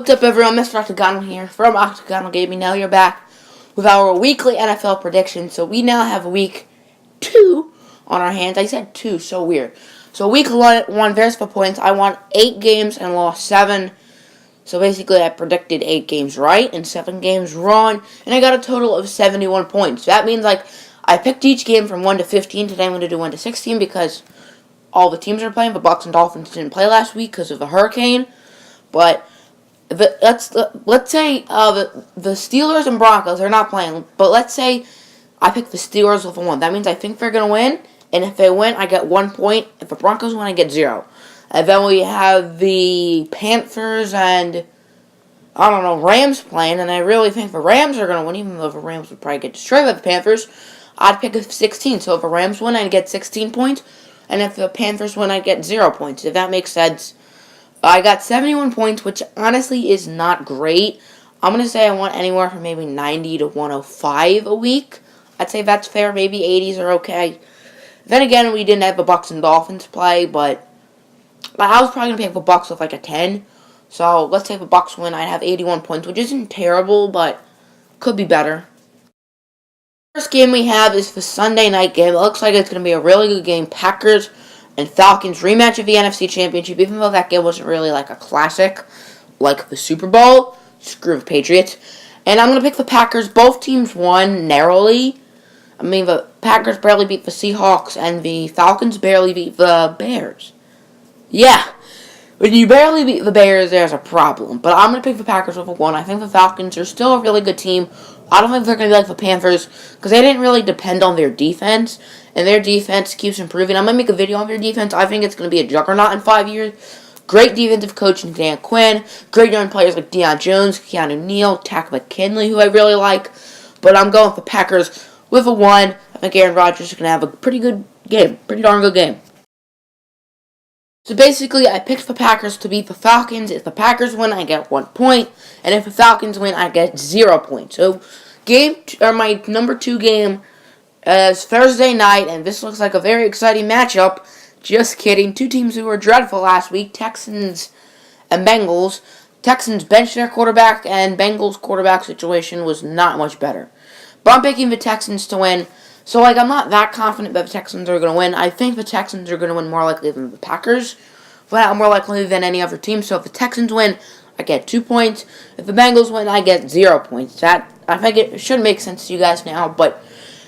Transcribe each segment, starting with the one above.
What's up, everyone? Mr. Octagonal here from Octagonal Gaming. Now you're back with our weekly NFL prediction. So we now have week 2 on our hands. I said 2, so weird. So week 1, there's for points. I won 8 games and lost 7. So basically, I predicted 8 games right and 7 games wrong, and I got a total of 71 points. That means I picked each game from 1 to 15. Today I'm going to do 1 to 16 because all the teams are playing. The Bucs and Dolphins didn't play last week because of the hurricane, but let's say the Steelers and Broncos are not playing, but let's say I pick the Steelers with a 1. That means I think they're going to win, and if they win, I get 1 point. If the Broncos win, I get 0. And then we have the Panthers and, Rams playing, and I really think the Rams are going to win, even though the Rams would probably get destroyed by the Panthers. I'd pick a 16, so if the Rams win, I'd get 16 points, and if the Panthers win, I'd get 0 points, if that makes sense. I got 71 points, which honestly is not great. I'm going to say I want anywhere from maybe 90 to 105 a week. I'd say that's fair. Maybe 80s are okay. Then again, we didn't have the Bucs and Dolphins play, but I was probably going to pick the Bucs with a 10. So let's say the Bucs win, I'd have 81 points, which isn't terrible, but could be better. First game we have is the Sunday night game. It looks like it's going to be a really good game. Packers and Falcons rematch of the NFC Championship, even though that game wasn't really a classic, like the Super Bowl. Screw the Patriots. And I'm going to pick the Packers. Both teams won narrowly. The Packers barely beat the Seahawks, and the Falcons barely beat the Bears. Yeah, when you barely beat the Bears, there's a problem. But I'm going to pick the Packers with a 1. I think the Falcons are still a really good team. I don't think they're going to be like the Panthers, because they didn't really depend on their defense, and their defense keeps improving. I'm going to make a video on their defense. I think it's going to be a juggernaut in 5 years. Great defensive coach in Dan Quinn. Great young players like Deion Jones, Keanu Neal, Takk McKinley, who I really like. But I'm going with the Packers with a 1. I think Aaron Rodgers is going to have a pretty good game. Pretty darn good game. So basically, I picked the Packers to beat the Falcons. If the Packers win, I get 1 point. And if the Falcons win, I get 0 points. So my number 2 game is Thursday night, and this looks like a very exciting matchup. Just kidding. 2 teams who were dreadful last week, Texans and Bengals. Texans benched their quarterback, and Bengals' quarterback situation was not much better. But I'm picking the Texans to win. So, I'm not that confident that the Texans are going to win. I think the Texans are going to win more likely than the Packers, but more likely than any other team. So, if the Texans win, I get 2 points. If the Bengals win, I get 0 points. I think it should make sense to you guys now, but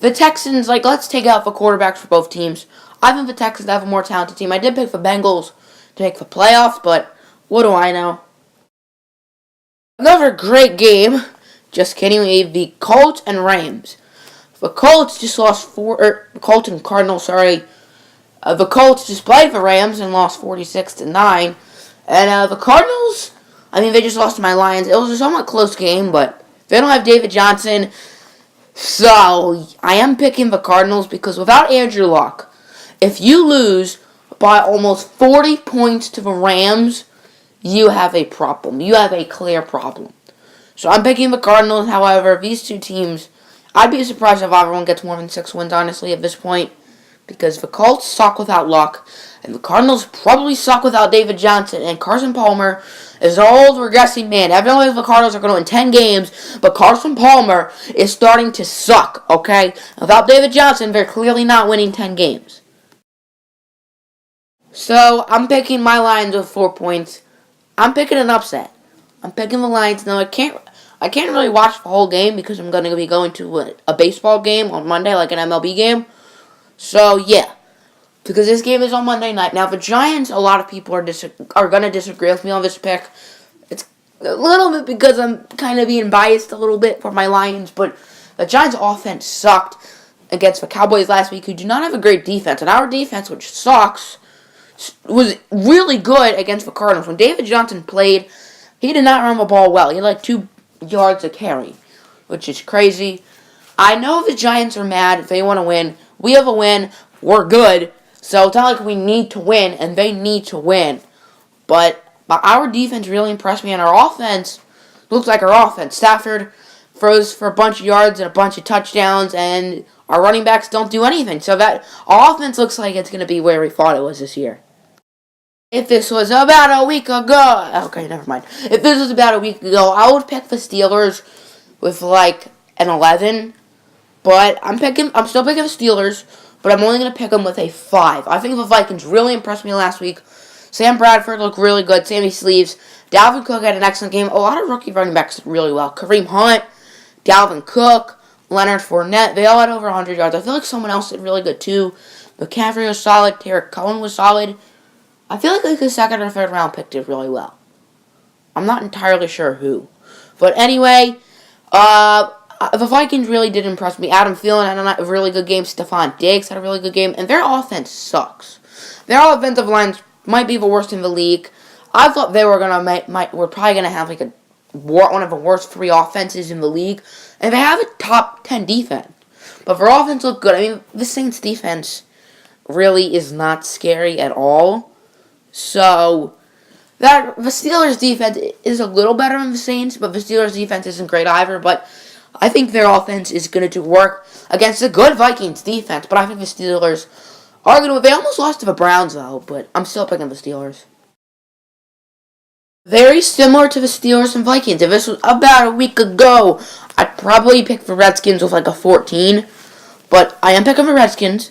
the Texans, let's take out the quarterbacks for both teams. I think the Texans have a more talented team. I did pick the Bengals to make the playoffs, but what do I know? Another great game. Just kidding. We have the Colts and Rams. The Colts just lost Colts and Cardinals, sorry. The Colts just played the Rams and lost 46-9. And the Cardinals, they just lost to my Lions. It was a somewhat close game, but they don't have David Johnson. So, I am picking the Cardinals because without Andrew Luck, if you lose by almost 40 points to the Rams, you have a problem. You have a clear problem. So, I'm picking the Cardinals. However, these 2 teams, I'd be surprised if everyone gets more than 6 wins, honestly, at this point, because the Colts suck without Luck, and the Cardinals probably suck without David Johnson, and Carson Palmer is an old regressing man. Everyone thinks the Cardinals are going to win 10 games, but Carson Palmer is starting to suck, okay? Without David Johnson, they're clearly not winning 10 games. So, I'm picking my Lions with 4 points. I'm picking an upset. I'm picking the Lions. Now, I can't really watch the whole game because I'm going to be going to a baseball game on Monday, like an MLB game. So, yeah. Because this game is on Monday night. Now, the Giants, a lot of people are going to disagree with me on this pick. It's a little bit because I'm kind of being biased a little bit for my Lions. But the Giants' offense sucked against the Cowboys last week, who do not have a great defense. And our defense, which sucks, was really good against the Cardinals. When David Johnson played, he did not run the ball well. He had 2 yards a carry, which is crazy. I know the Giants are mad. If they want to win, we have a win. We're good. So it's not like we need to win, and they need to win. But our defense really impressed me, and our offense looks like our offense. Stafford throws for a bunch of yards and a bunch of touchdowns, and our running backs don't do anything. So that our offense looks like it's going to be where we thought it was this year. If this was about a week ago, okay, never mind. If this was about a week ago, I would pick the Steelers with like an 11. But I'm still picking the Steelers, but I'm only going to pick them with a 5. I think the Vikings really impressed me last week. Sam Bradford looked really good. Sammy Sleeves. Dalvin Cook had an excellent game. A lot of rookie running backs did really well. Kareem Hunt, Dalvin Cook, Leonard Fournette. They all had over 100 yards. I feel like someone else did really good too. McCaffrey was solid. Tarek Cohen was solid. I feel like a second or third round pick did really well. I'm not entirely sure who. But anyway, the Vikings really did impress me. Adam Thielen had a really good game. Stephon Diggs had a really good game. And their offense sucks. Their offensive lines might be the worst in the league. I thought they were we're probably gonna have like one of the worst 3 offenses in the league, and they have a top 10 defense. But their offense looked good. I mean, the Saints defense really is not scary at all. So that the Steelers defense is a little better than the Saints, but the Steelers defense isn't great either. But I think their offense is going to do work against a good Vikings defense. But I think the Steelers are going to. They almost lost to the Browns though, but I'm still picking the Steelers. Very similar to the Steelers and Vikings. If this was about a week ago, I'd probably pick the Redskins with like a 14. But I am picking the Redskins.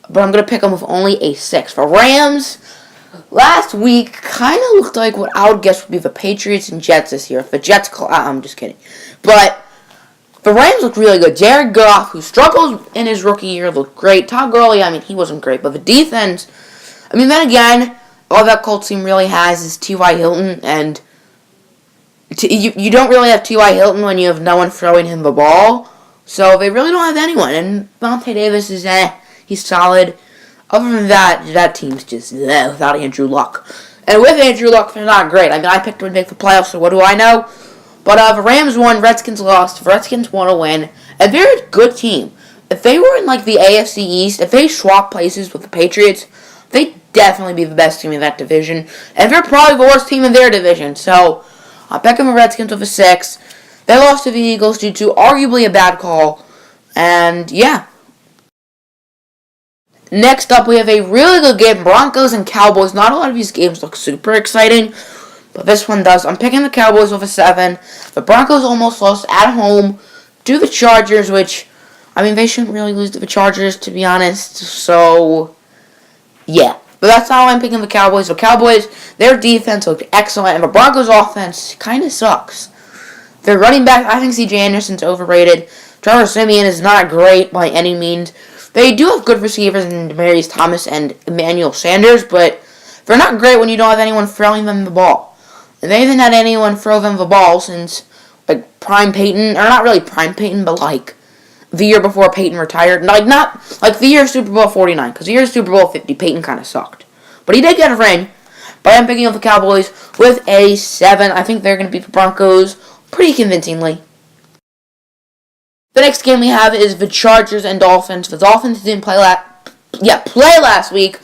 But I'm going to pick them with only a 6. The Rams, last week, kind of looked like what I would guess would be the Patriots and Jets this year. If the Jets, I'm just kidding. But the Rams look really good. Jared Goff, who struggled in his rookie year, looked great. Todd Gurley, I mean, he wasn't great. But the defense, I mean, then again, all that Colts team really has is T.Y. Hilton. And you don't really have T.Y. Hilton when you have no one throwing him the ball. So they really don't have anyone. And Vontae Davis is he's solid. Other than that, that team's just without Andrew Luck. And with Andrew Luck, they're not great. I mean, I picked them to make the playoffs, so what do I know? But the Rams won, Redskins lost. The Redskins won a win. And they're a good team. If they were in, like, the AFC East, if they swapped places with the Patriots, they'd definitely be the best team in that division. And they're probably the worst team in their division. So, I'm picking the Redskins with a 6. They lost to the Eagles due to arguably a bad call. And, yeah. Next up, we have a really good game, Broncos and Cowboys. Not a lot of these games look super exciting, but this one does. I'm picking the Cowboys with a 7. The Broncos almost lost at home to the Chargers, which, I mean, they shouldn't really lose to the Chargers, to be honest. So, yeah. But that's how I'm picking the Cowboys. The Cowboys, their defense looked excellent, and the Broncos' offense kind of sucks. Their running back, I think C.J. Anderson's overrated. Trevor Siemian is not great by any means. They do have good receivers in Demaryius Thomas and Emmanuel Sanders, but they're not great when you don't have anyone throwing them the ball. And they haven't had anyone throw them the ball since, like, Prime Peyton, or not really Prime Peyton, but, like, the year before Peyton retired. Like, not, like, the year of Super Bowl 49, because the year of Super Bowl 50, Peyton kind of sucked. But he did get a ring. But I'm picking up the Cowboys with a 7. I think they're going to beat the Broncos pretty convincingly. The next game we have is the Chargers and Dolphins. The Dolphins didn't play last week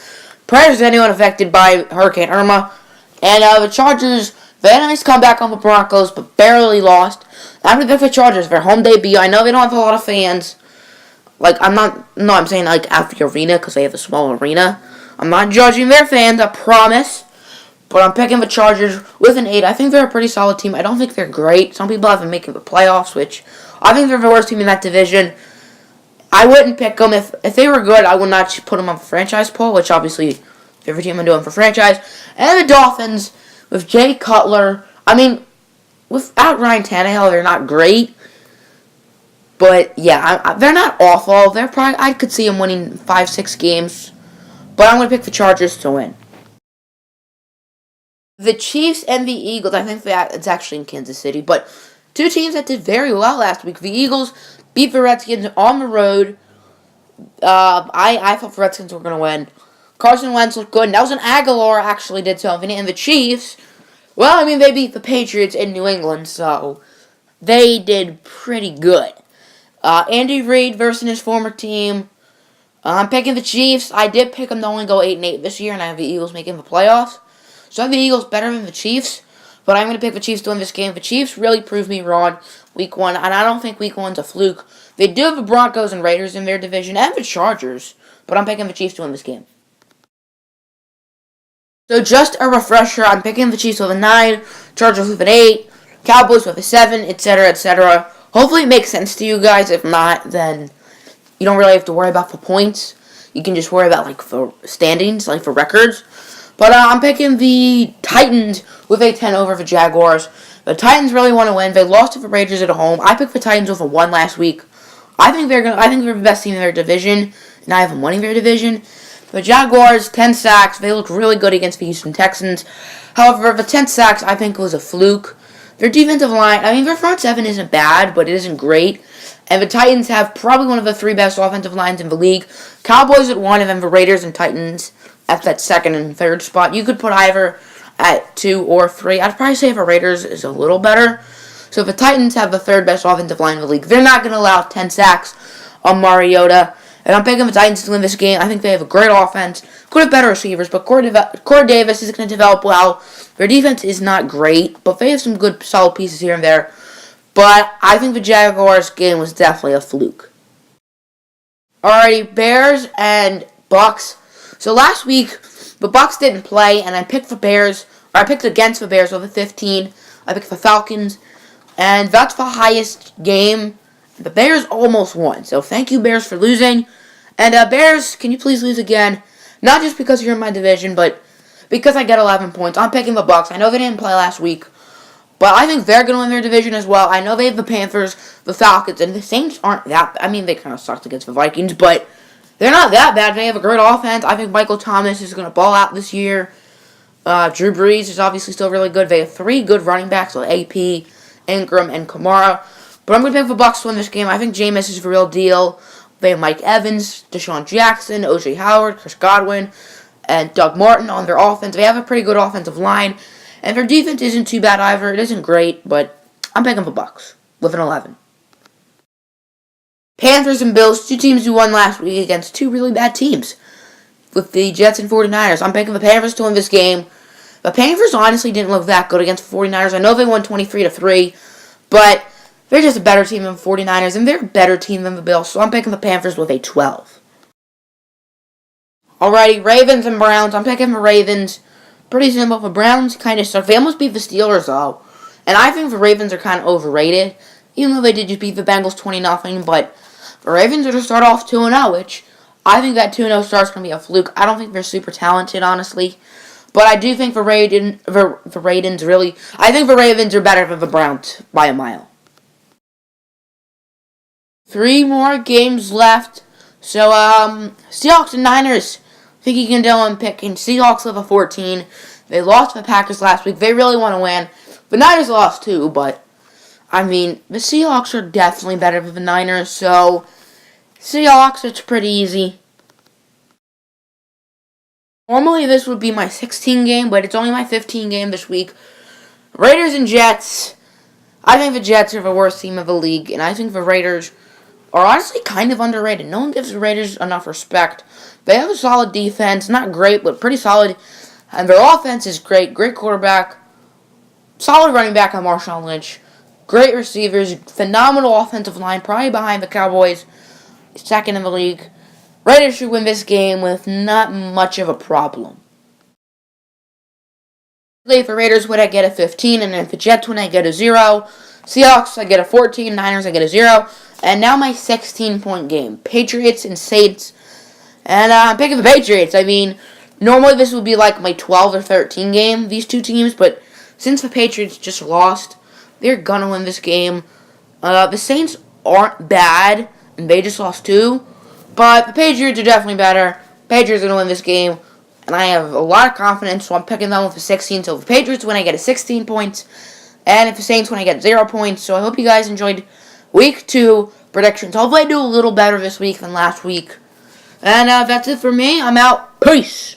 prior to anyone affected by Hurricane Irma. And the Chargers, they had a nice comeback on the Broncos, but barely lost. I'm going to pick the Chargers, their home debut. I know they don't have a lot of fans. Like, I'm saying like at the arena because they have a small arena. I'm not judging their fans, I promise. But I'm picking the Chargers with an 8. I think they're a pretty solid team. I don't think they're great. Some people have them making the playoffs, which I think they're the worst team in that division. I wouldn't pick them. If they were good, I would not put them on the franchise poll, which obviously every team I'm doing for franchise. And the Dolphins with Jay Cutler. I mean, without Ryan Tannehill, they're not great. But, yeah, they're not awful. They're probably, I could see them winning 5-6 games. But I'm going to pick the Chargers to win. The Chiefs and the Eagles, I think it's actually in Kansas City, but two teams that did very well last week. The Eagles beat the Redskins on the road. I thought the Redskins were going to win. Carson Wentz looked good. Nelson Aguilar actually did something. And the Chiefs, well, I mean, they beat the Patriots in New England, so they did pretty good. Andy Reid versus his former team. I'm picking the Chiefs. I did pick them to only go 8-8 this year, and I have the Eagles making the playoffs. So I have the Eagles better than the Chiefs, but I'm going to pick the Chiefs to win this game. The Chiefs really proved me wrong week 1, and I don't think week 1's a fluke. They do have the Broncos and Raiders in their division, and the Chargers, but I'm picking the Chiefs to win this game. So just a refresher, I'm picking the Chiefs with a 9, Chargers with an 8, Cowboys with a 7, etc., etc. Hopefully it makes sense to you guys. If not, then you don't really have to worry about the points. You can just worry about, like, for standings, like, for records. But I'm picking the Titans with a 10 over the Jaguars. The Titans really want to win. They lost to the Raiders at home. I picked the Titans with a 1 last week. I think they're the best team in their division, and I have them winning their division. The Jaguars, 10 sacks. They look really good against the Houston Texans. However, the 10 sacks I think was a fluke. Their defensive line, their front 7 isn't bad, but it isn't great. And the Titans have probably one of the 3 best offensive lines in the league. Cowboys at 1, and then the Raiders and Titans at that 2nd and 3rd spot. You could put either at 2 or 3. I'd probably say the Raiders is a little better. So the Titans have the 3rd best offensive line in the league. They're not going to allow 10 sacks on Mariota. And I'm picking the Titans to win this game. I think they have a great offense. Could have better receivers, but Corey Davis is going to develop well. Their defense is not great, but they have some good, solid pieces here and there. But I think the Jaguars game was definitely a fluke. Alrighty, Bears and Bucks. So last week, the Bucks didn't play, and I picked against the Bears with a 15. I picked the Falcons, and that's the highest game. The Bears almost won, so thank you, Bears, for losing. And Bears, can you please lose again? Not just because you're in my division, but because I get 11 points. I'm picking the Bucks. I know they didn't play last week, but I think they're going to win their division as well. I know they have the Panthers, the Falcons, and the Saints aren't that bad. They kind of sucked against the Vikings, but they're not that bad. They have a great offense. I think Michael Thomas is going to ball out this year. Drew Brees is obviously still really good. They have 3 good running backs with AP, Ingram, and Kamara. But I'm going to pick the Bucs to win this game. I think Jameis is the real deal. They have Mike Evans, Deshaun Jackson, O.J. Howard, Chris Godwin, and Doug Martin on their offense. They have a pretty good offensive line. And their defense isn't too bad either. It isn't great, but I'm picking the Bucs with an 11. Panthers and Bills, 2 teams who won last week against 2 really bad teams. With the Jets and 49ers. I'm picking the Panthers to win this game. The Panthers honestly didn't look that good against the 49ers. I know they won 23-3, but they're just a better team than the 49ers, and they're a better team than the Bills, so I'm picking the Panthers with a 12. Alrighty, Ravens and Browns. I'm picking the Ravens. Pretty simple. The Browns kind of suck. They almost beat the Steelers, though. And I think the Ravens are kind of overrated, even though they did just beat the Bengals 20-0. But the Ravens are to start off 2-0, which I think that 2-0 start's going to be a fluke. I don't think they're super talented, honestly. But I do think the Ravens are better than the Browns by a mile. 3 more games left. So, Seahawks and Niners. I think you can do I'm picking Seahawks with a 14. They lost to the Packers last week. They really want to win. The Niners lost too, but, the Seahawks are definitely better than the Niners. So, Seahawks, it's pretty easy. Normally this would be my 16 game, but it's only my 15 game this week. Raiders and Jets. I think the Jets are the worst team of the league, and I think the Raiders are honestly kind of underrated. No one gives the Raiders enough respect. They have a solid defense, not great, but pretty solid. And their offense is great. Great quarterback. Solid running back on Marshawn Lynch. Great receivers. Phenomenal offensive line, probably behind the Cowboys. 2nd in the league. Raiders should win this game with not much of a problem. If the Raiders win, I get a 15, and if the Jets win, I get a 0. Seahawks, I get a 14. Niners, I get a 0. And now my 16-point game. Patriots and Saints. And I'm picking the Patriots. Normally this would be like my 12 or 13 game, these 2 teams. But since the Patriots just lost, they're going to win this game. The Saints aren't bad, and they just lost 2. But the Patriots are definitely better. Patriots are going to win this game. And I have a lot of confidence, so I'm picking them with a 16. So if the Patriots win, I get a 16 points. And if the Saints win, I get 0 points. So I hope you guys enjoyed Week 2 predictions. Hopefully I do a little better this week than last week. And that's it for me. I'm out. Peace.